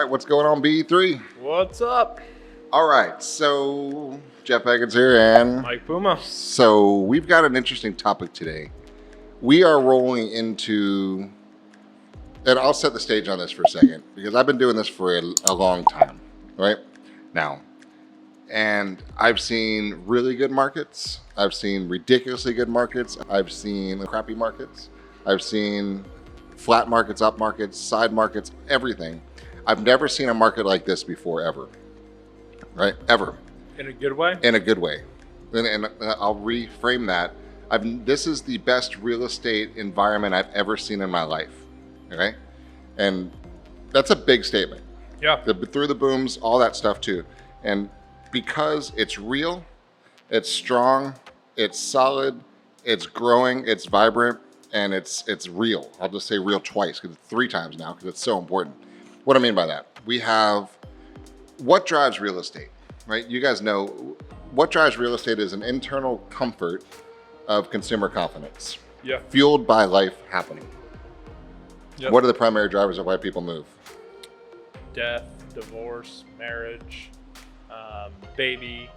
right, what's going on, B3? What's up? All right, so Jeff Beggins here, and Mike Puma. so we've got an interesting topic today. We are rolling into, and I'll set the stage on this for a second because I've been doing this for a long time, right now, and I've seen really good markets. I've seen ridiculously good markets. I've seen crappy markets. I've seen flat markets, up markets, side markets, everything. I've never seen a market like this before, ever. Right? Ever. In a good way? In a good way. And I'll reframe that. This is the best real estate environment I've ever seen in my life. Okay? And that's a big statement. Yeah. Through the booms, all that stuff too. And because it's real, it's strong, it's solid, it's growing, it's vibrant, and it's real. I'll just say real twice, because it's 3 times now, because it's so important. What I mean by that, we have what drives real estate, right? You guys know what drives real estate is an internal comfort of consumer confidence, fueled by life happening. Yep. What are the primary drivers of why people move? Death, divorce, marriage, baby.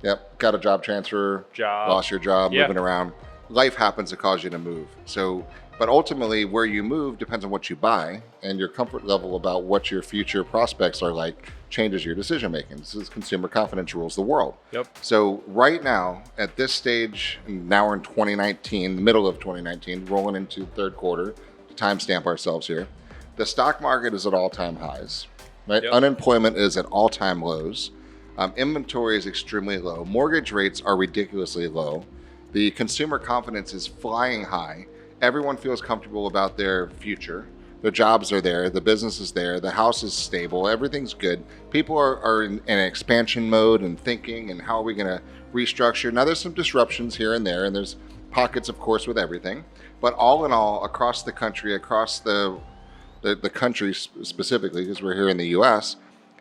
Yep, got a job transfer, lost your job, moving around. Life happens to cause you to move. So, but ultimately where you move depends on what you buy, and your comfort level about what your future prospects are like changes your decision making. This is consumer confidence rules the world. Yep. So right now at this stage, now we're in 2019, the middle of 2019, rolling into third quarter to timestamp ourselves here. The stock market is at all-time highs, right? Yep. Unemployment is at all-time lows. Inventory is extremely low. Mortgage rates are ridiculously low. The consumer confidence is flying high. Everyone feels comfortable about their future. Their jobs are there. The business is there. The house is stable. Everything's good. People are in expansion mode and thinking, and how are we going to restructure? Now, there's some disruptions here and there, and there's pockets, of course, with everything. But all in all, across the country, across the country specifically, because we're here in the U.S.,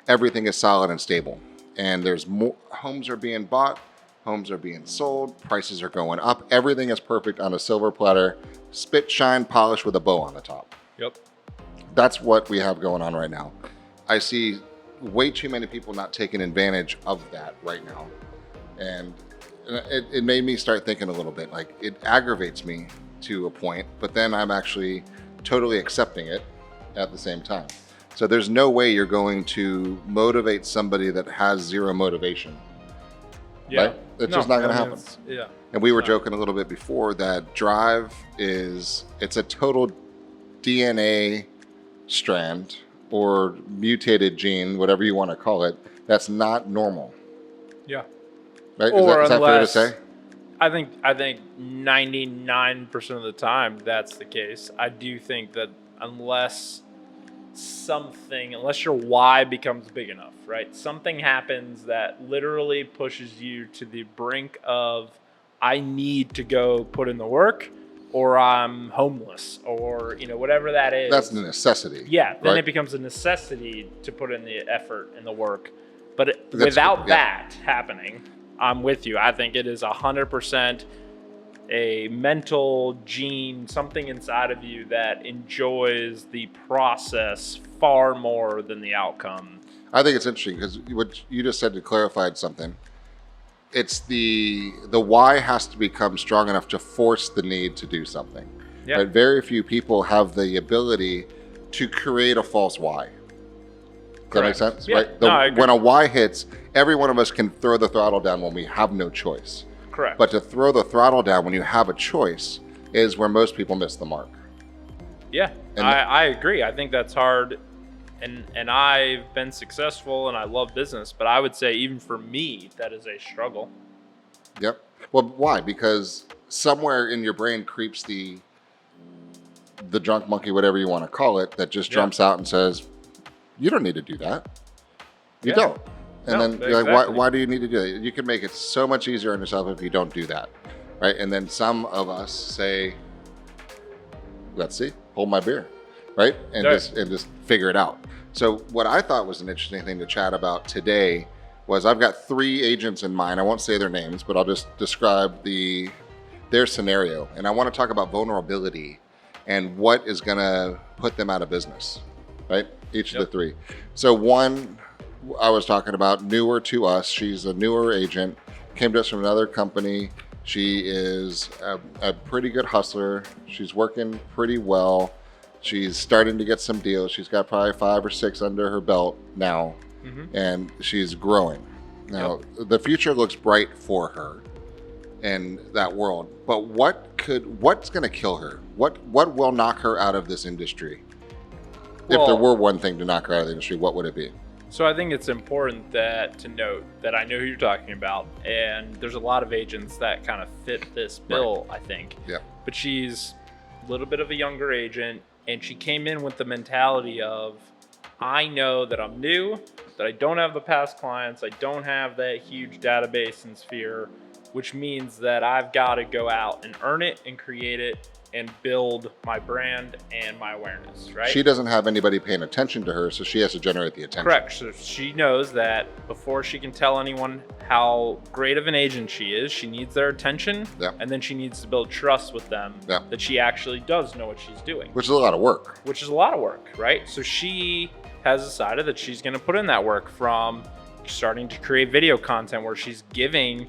everything is solid and stable. And there's more homes are being bought. Homes are being sold, prices are going up. Everything is perfect on a silver platter, spit, shine, polish with a bow on the top. Yep. That's what we have going on right now. I see way too many people not taking advantage of that right now. And it made me start thinking a little bit, like it aggravates me to a point, but then I'm actually totally accepting it at the same time. So there's no way you're going to motivate somebody that has zero motivation. Yeah. Right? It's just not going to happen. Yeah. And we were joking a little bit before that drive it's a total DNA strand or mutated gene, whatever you want to call it, that's not normal. Yeah. Right? Or is that fair to say? I think 99% of the time that's the case. I do think that unless your why becomes big enough, right? Something happens that literally pushes you to the brink of, I need to go put in the work, or I'm homeless, or whatever that is. That's a necessity. Yeah, then right? It becomes a necessity to put in the effort and the work. But without that happening, I'm with you. I think it is 100% a mental gene, something inside of you that enjoys the process far more than the outcome. I think it's interesting because what you just said clarified something. It's the why has to become strong enough to force the need to do something. Yeah. Right? Very few people have the ability to create a false why. Does that make sense? Yeah. Right? No, I agree. When a why hits, every one of us can throw the throttle down when we have no choice. Correct. But to throw the throttle down when you have a choice is where most people miss the mark. Yeah, I agree. I think that's hard. And I've been successful and I love business, but I would say even for me, that is a struggle. Yep. Well, why? Because somewhere in your brain creeps the drunk monkey, whatever you want to call it, that just jumps out and says, you don't need to do that. You don't. And then you're like, why do you need to do that? You can make it so much easier on yourself if you don't do that, right? And then some of us say, let's see, hold my beer, right? And just figure it out. So what I thought was an interesting thing to chat about today was I've got 3 agents in mind. I won't say their names, but I'll just describe their scenario. And I want to talk about vulnerability and what is going to put them out of business, right? Each of the three. So one, I was talking about, newer to us. She's a newer agent. Came to us from another company. She is a pretty good hustler. She's working pretty well. She's starting to get some deals. She's got probably 5 or 6 under her belt now, and she's growing. Now, the future looks bright for her in that world. But what's going to kill her? What will knock her out of this industry? Well, if there were one thing to knock her out of the industry, what would it be? So I think it's important to note that I know who you're talking about, and there's a lot of agents that kind of fit this bill, I think. Yeah. But she's a little bit of a younger agent, and she came in with the mentality of, I know that I'm new, that I don't have the past clients, I don't have that huge database and sphere, which means that I've got to go out and earn it and create it and build my brand and my awareness, right? She doesn't have anybody paying attention to her, so she has to generate the attention. Correct. So she knows that before she can tell anyone how great of an agent she is, she needs their attention, and then she needs to build trust with them that she actually does know what she's doing. Which is a lot of work. Which is a lot of work, right? So she has decided that she's going to put in that work, from starting to create video content where she's giving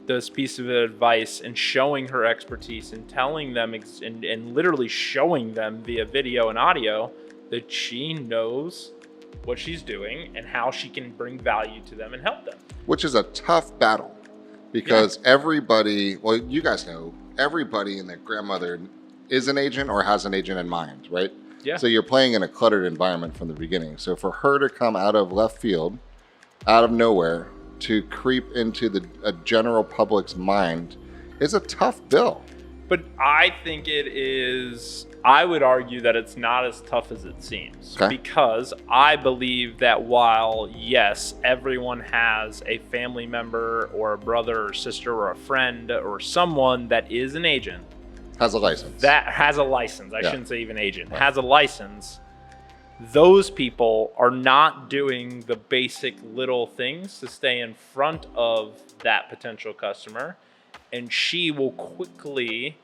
this piece of advice and showing her expertise and telling them and literally showing them via video and audio that she knows what she's doing and how she can bring value to them and help them. Which is a tough battle, because everybody, well, you guys know, everybody and their grandmother is an agent or has an agent in mind, right? Yeah. So you're playing in a cluttered environment from the beginning. So for her to come out of left field, out of nowhere, to creep into a general public's mind is a tough bill. But I think it is, I would argue that it's not as tough as it seems. Okay. Because I believe that while, yes, everyone has a family member or a brother or sister or a friend or someone that is an agent. Has a license. That has a license. I shouldn't say even agent. Right. Has a license. Those people are not doing the basic little things to stay in front of that potential customer, and she will quickly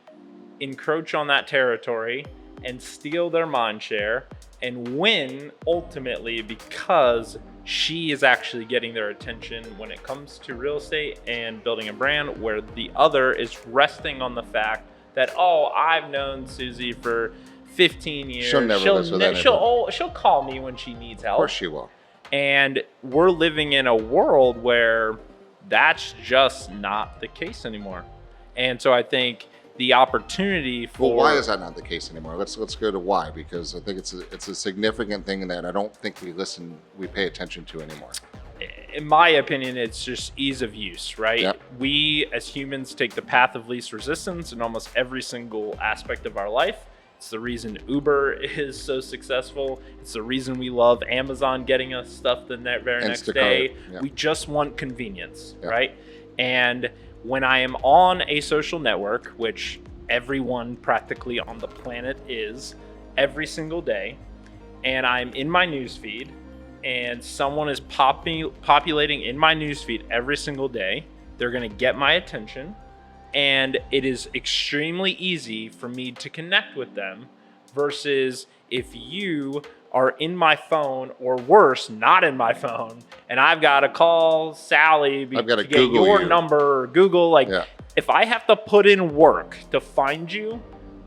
encroach on that territory and steal their mind share and win ultimately, because she is actually getting their attention when it comes to real estate and building a brand, where the other is resting on the fact that, oh, I've known Susie for 15 years. She'll never listen to that. She'll call me when she needs help. Of course she will. And we're living in a world where that's just not the case anymore. And so I think the opportunity for... Well, why is that not the case anymore? Let's go to why, because I think it's a significant thing that I don't think we pay attention to anymore. In my opinion, it's just ease of use, right? Yep. We as humans take the path of least resistance in almost every single aspect of our life. It's the reason Uber is so successful. It's the reason we love Amazon getting us stuff the very next day. Yeah. We just want convenience, right? And when I am on a social network, which everyone practically on the planet is every single day, and I'm in my newsfeed, and someone is populating in my newsfeed every single day, they're going to get my attention. And it is extremely easy for me to connect with them, versus if you are in my phone, or worse, not in my phone, and I've got to call Sally to get your number, or Google. If I have to put in work to find you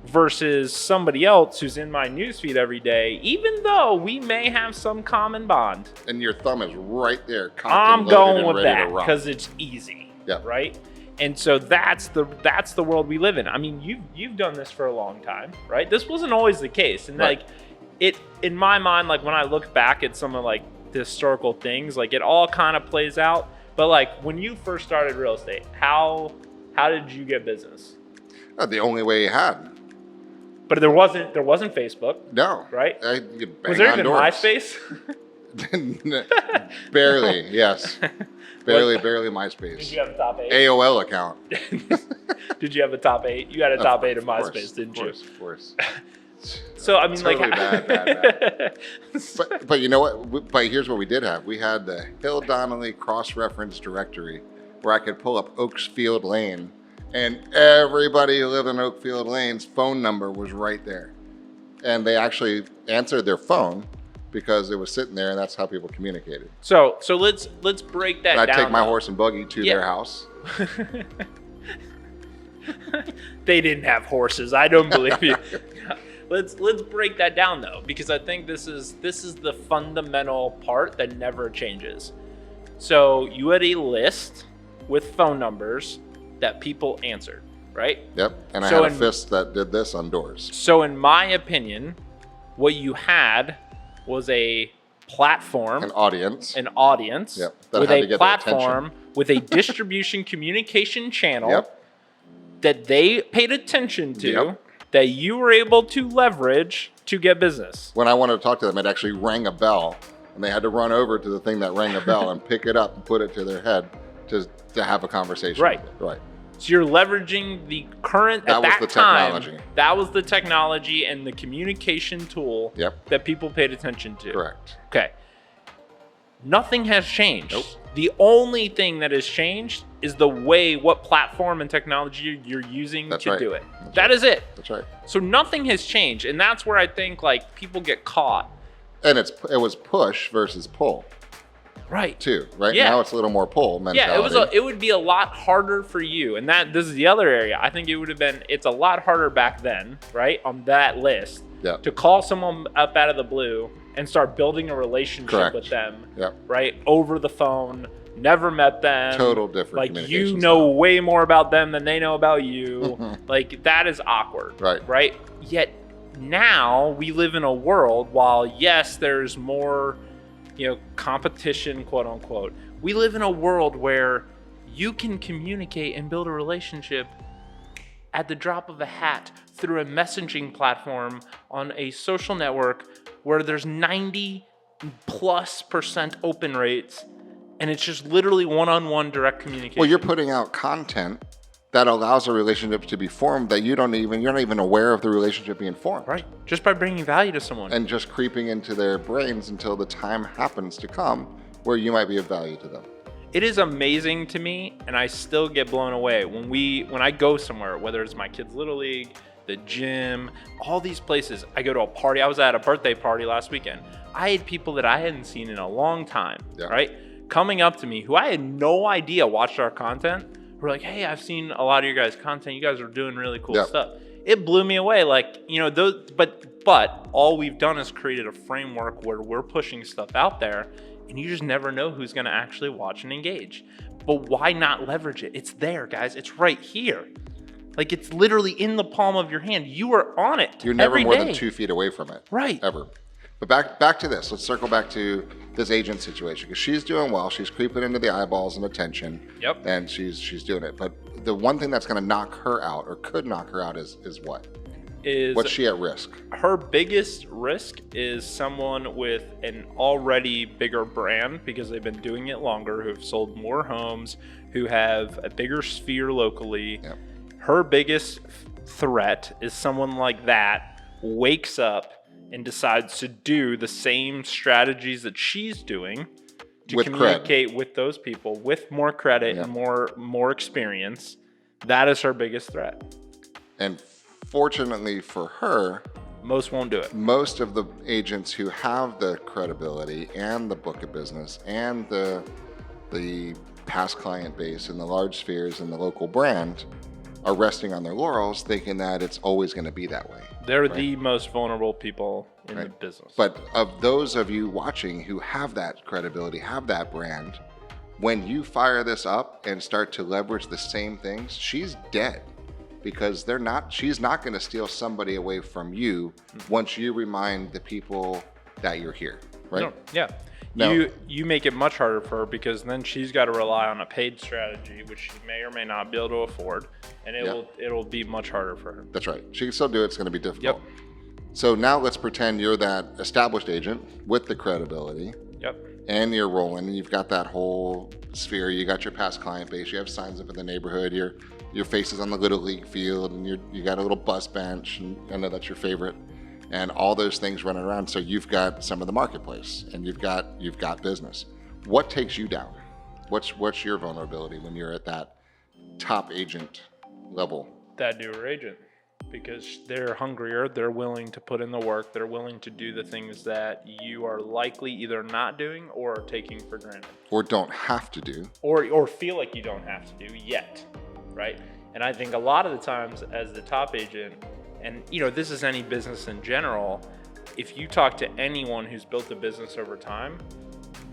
versus somebody else who's in my newsfeed every day, even though we may have some common bond. And your thumb is right there. I'm going with that because it's easy, right? And so that's the world we live in. I mean, you've done this for a long time, right? This wasn't always the case. And like it, in my mind, like when I look back at some of like the historical things, like it all kind of plays out. But like when you first started real estate, how did you get business? The only way you had. But there wasn't Facebook. No. Right? Was there even MySpace? Barely, yes. Barely MySpace. Did you have a top 8? AOL account. Did you have a top 8? You had a top 8 of MySpace, didn't you? Of course. So I mean, totally bad. But you know what? But here's what we did have. We had the Hill Donnelly cross-reference directory, where I could pull up Oaksfield Lane, and everybody who lived in Oakfield Lane's phone number was right there. And they actually answered their phone because it was sitting there and that's how people communicated. So let's break that And down. I'd take my horse and buggy to their house. They didn't have horses. I don't believe you. Let's break that down though, because I think this is the fundamental part that never changes. So you had a list with phone numbers that people answered, right? Yep. And I had a fist that did this on doors. So in my opinion, what you had was a platform, an audience, yep, with a platform with a distribution communication channel that they paid attention to, that you were able to leverage to get business. When I wanted to talk to them, it actually rang a bell, and they had to run over to the thing that rang a bell and pick it up and put it to their head to have a conversation. Right. Right. So you're leveraging the current, at that time, that was the technology and the communication tool that people paid attention to. Correct. Okay. Nothing has changed. Nope. The only thing that has changed is what platform and technology you're using to do it. That is it. That's right. So nothing has changed. And that's where I think like people get caught. And it was push versus pull. Right. Too. Right. Yeah. Now it's a little more pull mentality. Yeah, it would be a lot harder for you. And this is the other area. I think it's a lot harder back then, right? On that list. To call someone up out of the blue and start building a relationship with them, right? Over the phone, never met them. Total different like communication you know style. way more about them than they know about you. Like that is awkward. Right? Yet now we live in a world, while yes, there's more, competition, quote unquote. We live in a world where you can communicate and build a relationship at the drop of a hat through a messaging platform on a social network where there's 90+% open rates, and it's just literally one-on-one direct communication. Well, you're putting out content that allows a relationship to be formed that you're not even aware of the relationship being formed. Right. Just by bringing value to someone. And just creeping into their brains until the time happens to come where you might be of value to them. It is amazing to me, and I still get blown away when I go somewhere, whether it's my kids' Little League, the gym, all these places. I go to a party. I was at a birthday party last weekend. I had people that I hadn't seen in a long time, right? Coming up to me who I had no idea watched our content. Were like, hey, I've seen a lot of your guys' content. You guys are doing really cool stuff. It blew me away. Like, but all we've done is created a framework where we're pushing stuff out there, and you just never know who's going to actually watch and engage. But why not leverage it? It's there, guys. It's right here. Like, it's literally in the palm of your hand. You are on it. You're never more than 2 feet away from it. Right. Ever. But back to this. Let's circle back to this agent situation, because she's doing well. She's creeping into the eyeballs and attention. Yep. And she's doing it. But the one thing that's going to knock her out, or could knock her out, is what? What's she at risk? Her biggest risk is someone with an already bigger brand, because they've been doing it longer, who've sold more homes, who have a bigger sphere locally. Yep. Her biggest threat is someone like that wakes up and decides to do the same strategies that she's doing to communicate with those people with more credit and more experience. That is her biggest threat. And fortunately for her, most won't do it. Most of the agents who have the credibility and the book of business and the past client base and the large spheres and the local brand are resting on their laurels, thinking that it's always going to be that way. They're the most vulnerable people in the business. But of those of you watching who have that credibility, have that brand, when you fire this up and start to leverage the same things, she's dead, because she's not going to steal somebody away from you once you remind the people that you're here, right? No, yeah. No. You make it much harder for her, because then she's got to rely on a paid strategy, which she may or may not be able to afford, and it'll be much harder for her. That's right. She can still do it. It's going to be difficult. Yep. So now let's pretend you're that established agent with the credibility. Yep. And you're rolling, and you've got that whole sphere. You got your past client base. You have signs up in the neighborhood. Your face is on the Little League field, and you got a little bus bench, and I know that's your favorite. And all those things running around. So you've got some of the marketplace, and you've got business. What takes you down? What's your vulnerability when you're at that top agent level? That newer agent. because they're hungrier, they're willing to put in the work, they're willing to do the things that you are likely either not doing or taking for granted. Or don't have to do. Or feel like you don't have to do yet, right? And I think a lot of the times as the top agent, and this is any business in general, if you talk to anyone who's built a business over time,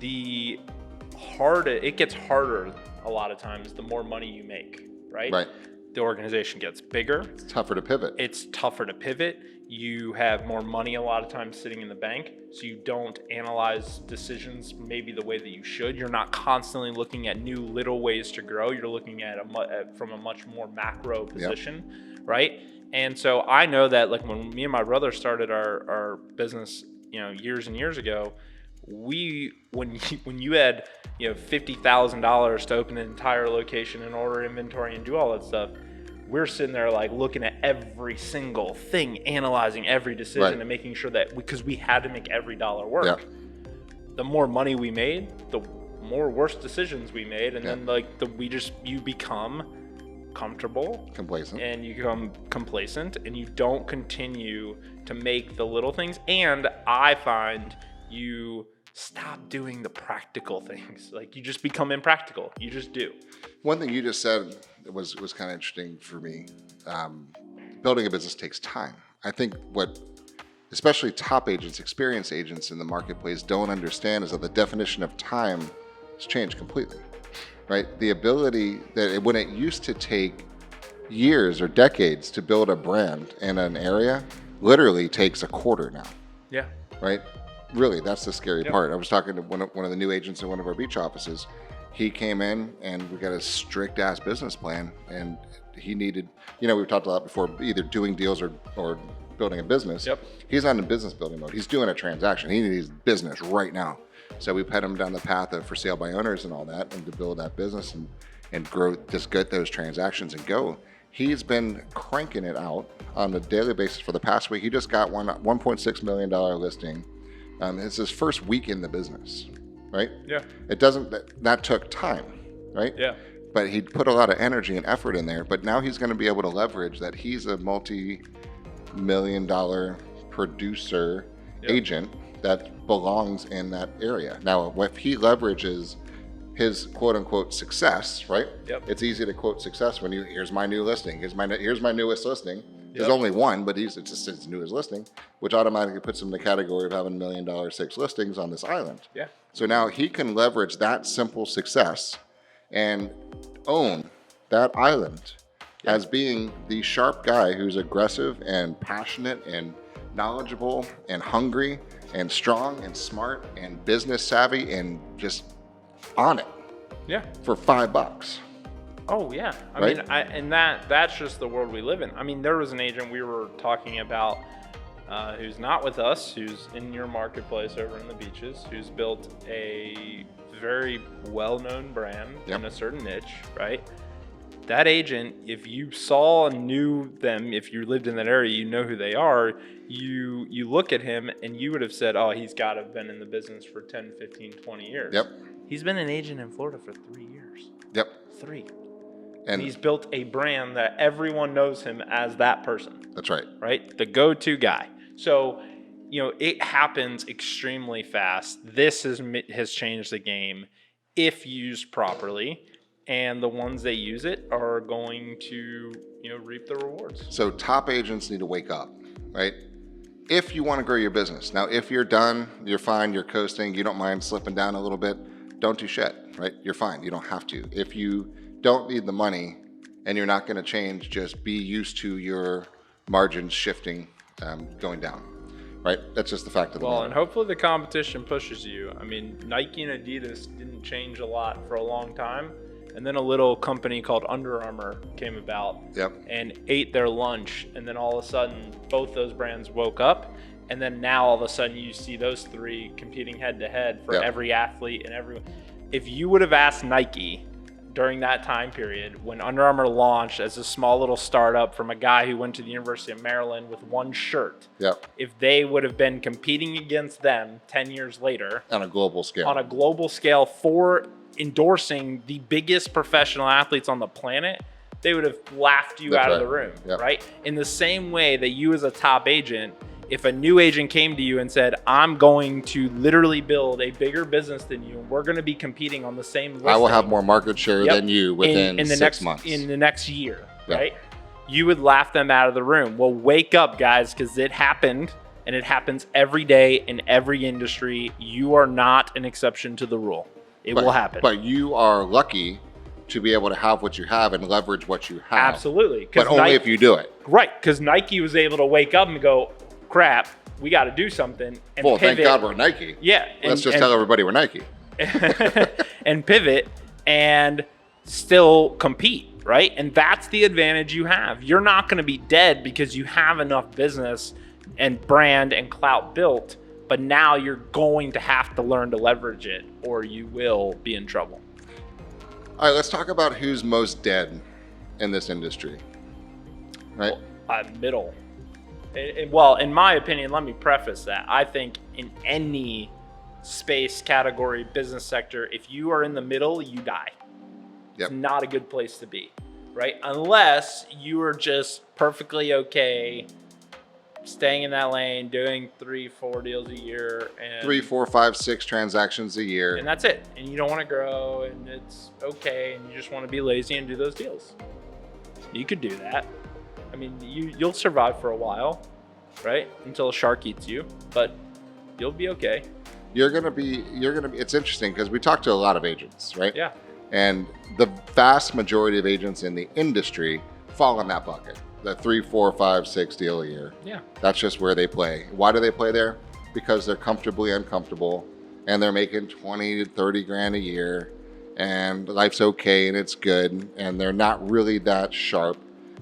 it gets harder a lot of times the more money you make, right? Right. The organization gets bigger. It's tougher to pivot. You have more money a lot of times sitting in the bank, so you don't analyze decisions maybe the way that you should. You're not constantly looking at new little ways to grow. You're looking at from a much more macro position, right? And so I know that like when me and my brother started our business, years and years ago, when you had $50,000 to open an entire location and order inventory and do all that stuff, we're sitting there like looking at every single thing, analyzing every decision and making sure that because we had to make every dollar work. Yeah. The more money we made, the more worse decisions we made, and then you become comfortable, complacent, and you become complacent, and you don't continue to make the little things. And I find you stop doing the practical things. Like you just become impractical. You just do. One thing you just said was kind of interesting for me. Building a business takes time. I think what especially top agents, experienced agents in the marketplace don't understand is that the definition of time has changed completely, right? The ability that when it used to take years or decades to build a brand in an area literally takes a quarter now. Yeah. Right? Really, that's the scary part. I was talking to one of the new agents in one of our beach offices. He came in and we got a strict ass business plan, and he needed, we've talked a lot before, either doing deals or building a business. Yep. He's not in business building mode. He's doing a transaction. He needs business right now. So we put him down the path of for sale by owners and all that, and to build that business and grow, just get those transactions and go. He's been cranking it out on a daily basis for the past week. He just got $1.6 million listing. It's his first week in the business, right? Yeah. That took time, right? Yeah. But he put a lot of energy and effort in there, but now he's going to be able to leverage that he's a multi-million-dollar producer agent that belongs in that area. Now, if he leverages his quote-unquote success, right? Yep. It's easy to quote success when here's my new listing, here's my newest listing. There's only one, but it's his newest listing, which automatically puts him in the category of having $1 million 6 listings on this island. Yeah. So now he can leverage that simple success and own that island as being the sharp guy who's aggressive and passionate and knowledgeable and hungry and strong and smart and business savvy and just on it. Yeah. For $5. Oh yeah, I mean, that's just the world we live in. I mean, there was an agent we were talking about who's not with us, who's in your marketplace over in the beaches, who's built a very well-known brand in a certain niche, right? That agent, if you saw and knew them, if you lived in that area, you know who they are, you look at him and you would have said, oh, he's got to have been in the business for 10, 15, 20 years. Yep. He's been an agent in Florida for 3 years. Yep. 3. And he's built a brand that everyone knows him as that person. That's right. Right? The go-to guy. So, it happens extremely fast. This has changed the game if used properly. And the ones that use it are going to, reap the rewards. So top agents need to wake up, right? If you want to grow your business. Now, if you're done, you're fine, you're coasting, you don't mind slipping down a little bit, don't do shit, right? You're fine. You don't have to. If you don't need the money and you're not going to change, just be used to your margins shifting, going down, right? That's just the fact of the matter. Well, and hopefully the competition pushes you. I mean, Nike and Adidas didn't change a lot for a long time. And then a little company called Under Armour came about and ate their lunch. And then all of a sudden, both those brands woke up. And then now all of a sudden you see those three competing head to head for every athlete and everyone. If you would have asked Nike during that time period when Under Armour launched as a small little startup from a guy who went to the University of Maryland with one shirt, if they would have been competing against them 10 years later on a global scale for endorsing the biggest professional athletes on the planet, they would have laughed you out of the room, Yep. right? In the same way that you as a top agent, if a new agent came to you and said, I'm going to literally build a bigger business than you, and we're going to be competing on the same listing. I will have more market share than you within in the 6 months. In the next year, right? You would laugh them out of the room. Well, wake up, guys, because it happened, and it happens every day in every industry. You are not an exception to the rule. It will happen. But you are lucky to be able to have what you have and leverage what you have. Absolutely. But only if you do it. Right, because Nike was able to wake up and go, crap, we got to do something. And well, pivot. thank God we're Nike. Yeah. Let's just tell everybody we're Nike. And pivot and still compete, right? And that's the advantage you have. You're not going to be dead because you have enough business and brand and clout built, but now you're going to have to learn to leverage it or you will be in trouble. All right, let's talk about who's most dead in this industry, right? Middle. Well, in my opinion, let me preface that. I think in any space, category, business sector, if you are in the middle, you die. Yep. It's not a good place to be, right? Unless you are just perfectly okay staying in that lane, doing 3-4 deals a year, and 3, 4, 5, 6 transactions a year, and that's it. And you don't want to grow, and it's okay, and you just want to be lazy and do those deals. You could do that. I mean, you'll survive for a while, right? Until a shark eats you, but you'll be okay. You're gonna be. It's interesting because we talk to a lot of agents, right? Yeah. And the vast majority of agents in the industry fall in that bucket. The 3, 4, 5, 6 deal a year. Yeah. That's just where they play. Why do they play there? Because they're comfortably uncomfortable and they're making 20 to 30 grand a year and life's okay and it's good and they're not really that sharp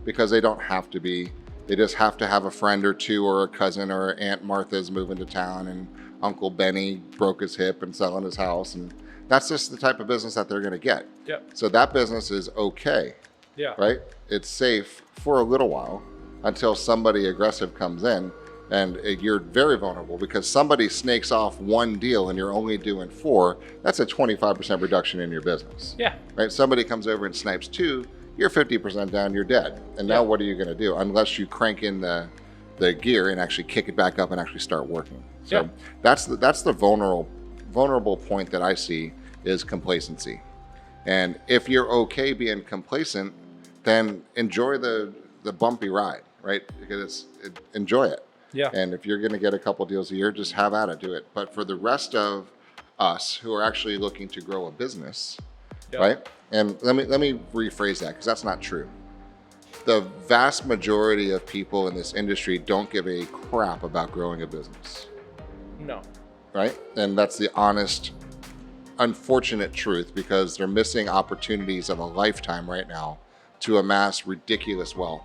because they don't have to be. They just have to have a friend or two or a cousin or Aunt Martha's moving to town and Uncle Benny broke his hip and selling his house, and that's just the type of business that they're going to get. Yep. So that business is okay. Yeah. Right? It's safe for a little while until somebody aggressive comes in, and you're very vulnerable because somebody snakes off one deal and you're only doing 4. That's a 25% reduction in your business. Yeah. Right? Somebody comes over and snipes 2, you're 50% down, you're dead. And now what are you going to do? Unless you crank in the gear and actually kick it back up and actually start working. So that's the vulnerable point that I see is complacency. And if you're okay being complacent, then enjoy the bumpy ride, right? Because enjoy it. Yeah. And if you're going to get a couple deals a year, just have at it, do it. But for the rest of us who are actually looking to grow a business, right? And let me rephrase that because that's not true. The vast majority of people in this industry don't give a crap about growing a business. No. Right? And that's the honest, unfortunate truth because they're missing opportunities of a lifetime right now to amass ridiculous wealth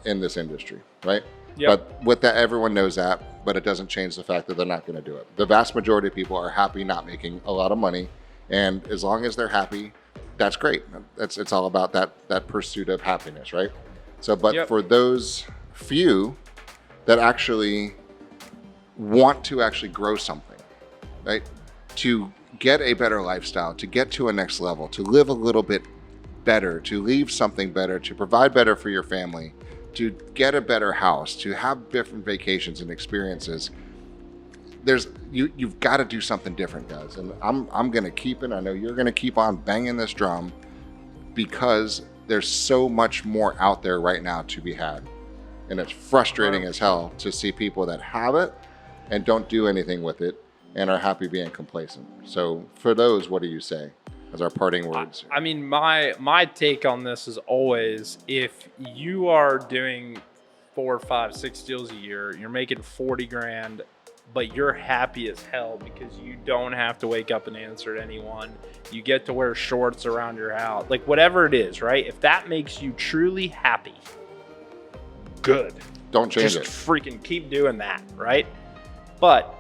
in this industry, right? Yep. But with that, everyone knows that, but it doesn't change the fact that they're not going to do it. The vast majority of people are happy not making a lot of money, and as long as they're happy, that's great. It's all about that pursuit of happiness, right? So, but for those few that actually want to actually grow something, right? To get a better lifestyle, to get to a next level, to live a little bit better, to leave something better, to provide better for your family, to get a better house, to have different vacations and experiences. You've got to do something different, guys. And I'm going to keep it. I know you're going to keep on banging this drum because there's so much more out there right now to be had. And it's frustrating as hell to see people that have it and don't do anything with it and are happy being complacent. So for those, what do you say as our parting words? I mean, my take on this is always, if you are doing 4, 5, 6 deals a year, you're making 40 grand, but you're happy as hell because you don't have to wake up and answer to anyone. You get to wear shorts around your house, like whatever it is, right? If that makes you truly happy, good. Don't change it. Just freaking keep doing that, right? But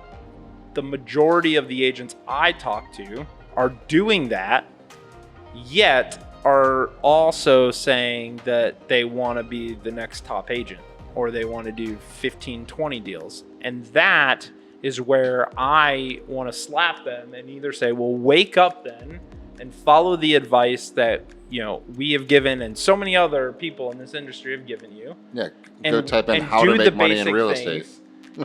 the majority of the agents I talk to are doing that, yet are also saying that they want to be the next top agent or they want to do 15, 20 deals. And that is where I want to slap them and either say, well, wake up then and follow the advice that we have given and so many other people in this industry have given you. Yeah, go type in how to make money in real estate.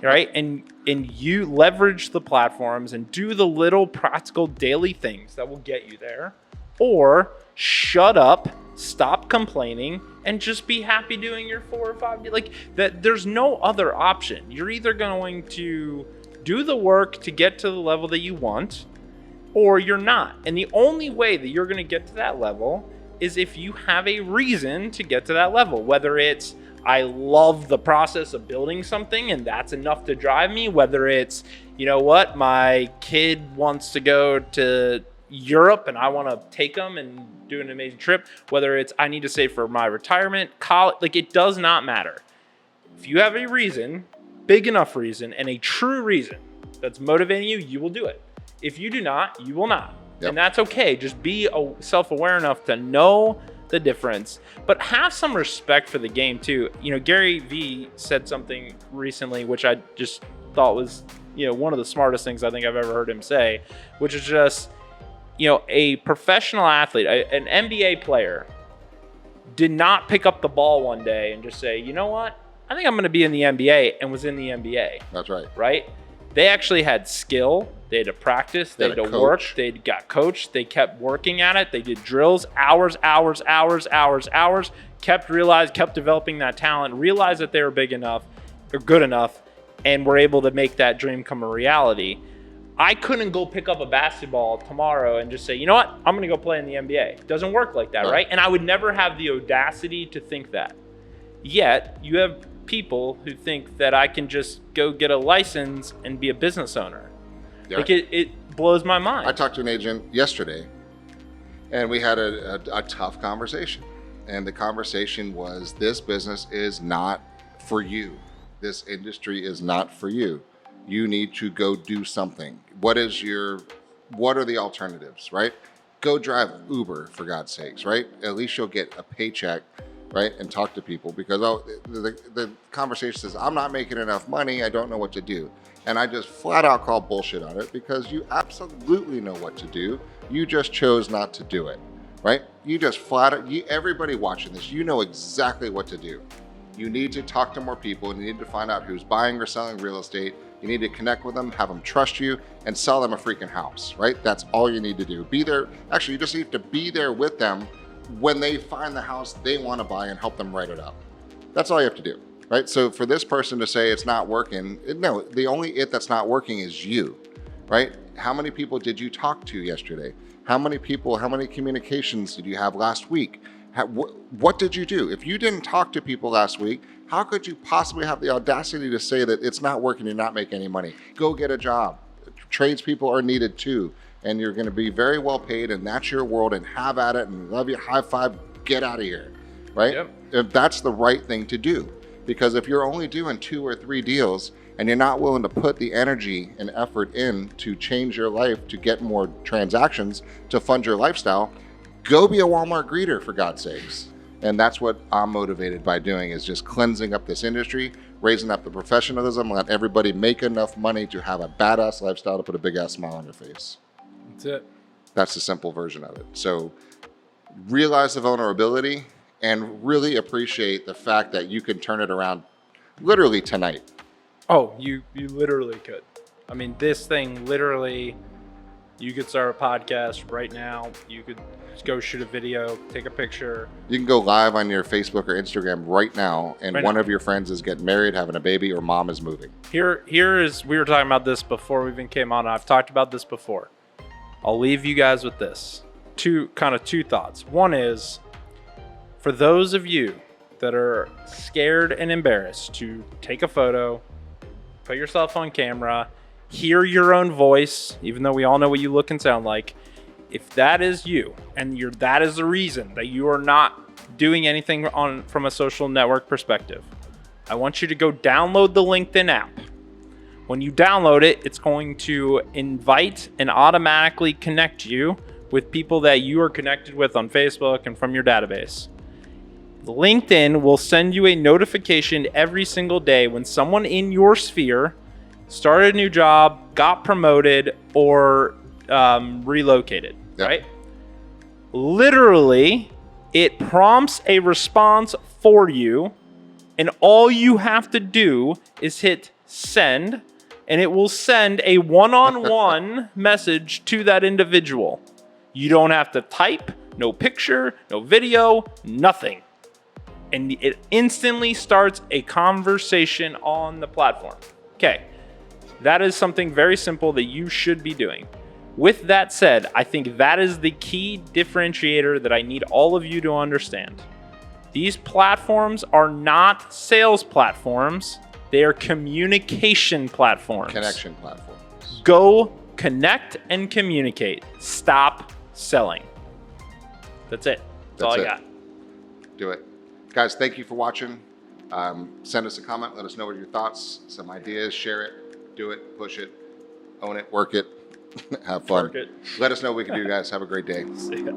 Right? And you leverage the platforms and do the little practical daily things that will get you there. Or shut up, stop complaining, and just be happy doing your 4 or 5 like that. There's no other option. You're either going to do the work to get to the level that you want, or you're not. And the only way that you're going to get to that level is if you have a reason to get to that level, whether it's I love the process of building something and that's enough to drive me, whether it's, my kid wants to go to Europe and I want to take them and do an amazing trip, whether it's I need to save for my retirement, college, it does not matter. If you have a reason, big enough reason, and a true reason that's motivating you, you will do it. If you do not, you will not. Yep. And that's okay. Just be self-aware enough to know the difference, but have some respect for the game too. Gary Vee said something recently, which I just thought was, one of the smartest things I think I've ever heard him say, which is just, a professional athlete, an NBA player did not pick up the ball one day and just say, you know what? I think I'm going to be in the NBA, and was in the NBA. That's right. Right? They actually had skill. They had to practice. They had to work. They got coached. They kept working at it. They did drills, hours, kept developing that talent, realized that they were big enough or good enough, and were able to make that dream come a reality. I couldn't go pick up a basketball tomorrow and just say, you know what? I'm going to go play in the NBA. It doesn't work like that, right? And I would never have the audacity to think that. Yet, you have people who think that I can just go get a license and be a business owner. Yeah. It blows my mind. I talked to an agent yesterday, and we had a tough conversation. And the conversation was, this business is not for you. This industry is not for you. You need to go do something. What are the alternatives, right? Go drive Uber, for God's sakes, right? At least you'll get a paycheck, right? And talk to people, because the conversation says, I'm not making enough money, I don't know what to do. And I just flat out call bullshit on it, because you absolutely know what to do. You just chose not to do it, right? You just everybody watching this, you know exactly what to do. You need to talk to more people, and you need to find out who's buying or selling real estate. You need to connect with them, have them trust you, and sell them a freaking house, right? That's all you need to do. Be there. Actually, you just need to be there with them when they find the house they want to buy and help them write it up. That's all you have to do, right? So for this person to say it's not working, no, the only that's not working is you, right? How many people did you talk to yesterday? How many communications did you have last week? What did you do? If you didn't talk to people last week, how could you possibly have the audacity to say that it's not working, you're not making any money? Go get a job. Tradespeople are needed too, and you're going to be very well paid, and that's your world, and have at it, and love you, high five, get out of here, right? Yep. That's the right thing to do, because if you're only doing 2 or 3 deals and you're not willing to put the energy and effort in to change your life, to get more transactions, to fund your lifestyle, go be a Walmart greeter, for God's sakes. And that's what I'm motivated by doing, is just cleansing up this industry, raising up the professionalism, let everybody make enough money to have a badass lifestyle to put a big ass smile on your face. That's it. That's the simple version of it. So realize the vulnerability and really appreciate the fact that you can turn it around literally tonight. Oh, you literally could. I mean, this thing literally, you could start a podcast right now. You could go shoot a video, take a picture. You can go live on your Facebook or Instagram right now, and one of your friends is getting married, having a baby, or mom is moving. Here is, we were talking about this before we even came on. I've talked about this before. I'll leave you guys with this. Two thoughts. One is, for those of you that are scared and embarrassed to take a photo, put yourself on camera, hear your own voice, even though we all know what you look and sound like. If that is you, and that is the reason that you are not doing anything from a social network perspective, I want you to go download the LinkedIn app. When you download it, it's going to invite and automatically connect you with people that you are connected with on Facebook and from your database. LinkedIn will send you a notification every single day when someone in your sphere started a new job, got promoted, or relocated, right? Literally, it prompts a response for you, and all you have to do is hit send, and it will send a one-on-one message to that individual. You don't have to type, no picture, no video, nothing. And it instantly starts a conversation on the platform. Okay, that is something very simple that you should be doing. With that said, I think that is the key differentiator that I need all of you to understand. These platforms are not sales platforms. They are communication platforms. Connection platforms. Go connect and communicate. Stop selling. That's it. That's all I got. Do it. Guys, thank you for watching. Send us a comment. Let us know what your thoughts, some ideas. Share it. Do it. Push it. Own it. Work it. Have fun. Work it. Let us know what we can do, guys. Have a great day. See ya.